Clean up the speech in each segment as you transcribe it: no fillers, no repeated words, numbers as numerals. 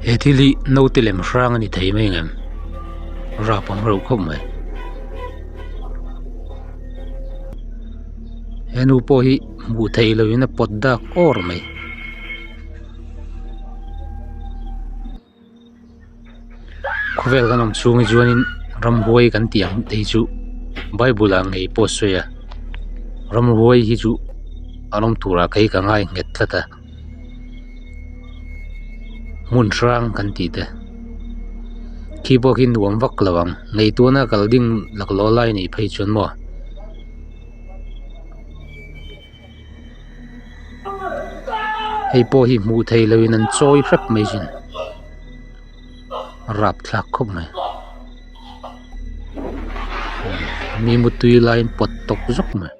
he thili no telem hrang ani thei mai ngam ra pang ro khom mai henu po hi mu thei lo in a pot dak or mai khuvel kanom chungi chuanin ramhuai kan tiang thei chu bible ang ngei po soya ramhuai hi chu anom tura kai ka ngai nget thata mun hrang kan ti te khi bo hin nuam vak lawang ngei tuna kal ding lak lo lai nei phei chun mo hei po hi mu thei lo in an choi hrep mai jin rap thlak khop mai mi mutui lain pot tok zok mai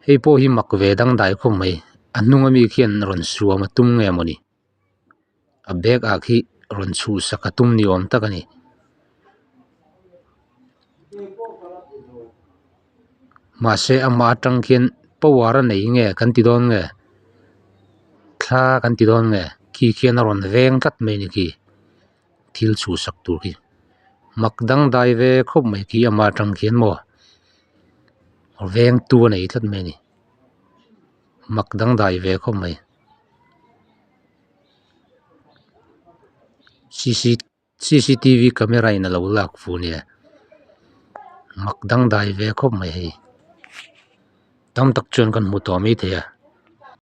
hei po hi mak ve dang dai khom mai anung ami khian ron suam atum nge moni a bek a khi ron chu sakatum ni om takani ma se ama tang khian pawara nei nge kan ti don nge thla kan ti don nge khi khian ron veng tat mai ni ki thil chu sak tur ki mak dang dai ve khop mai ki ama tang khian mo veng tu nei thlat mai ni mak dang dai ve khop mai CCTV camera in lo lak fu ni mak dang dai ve khop mai hei tam tak chon kan mu to mi the ya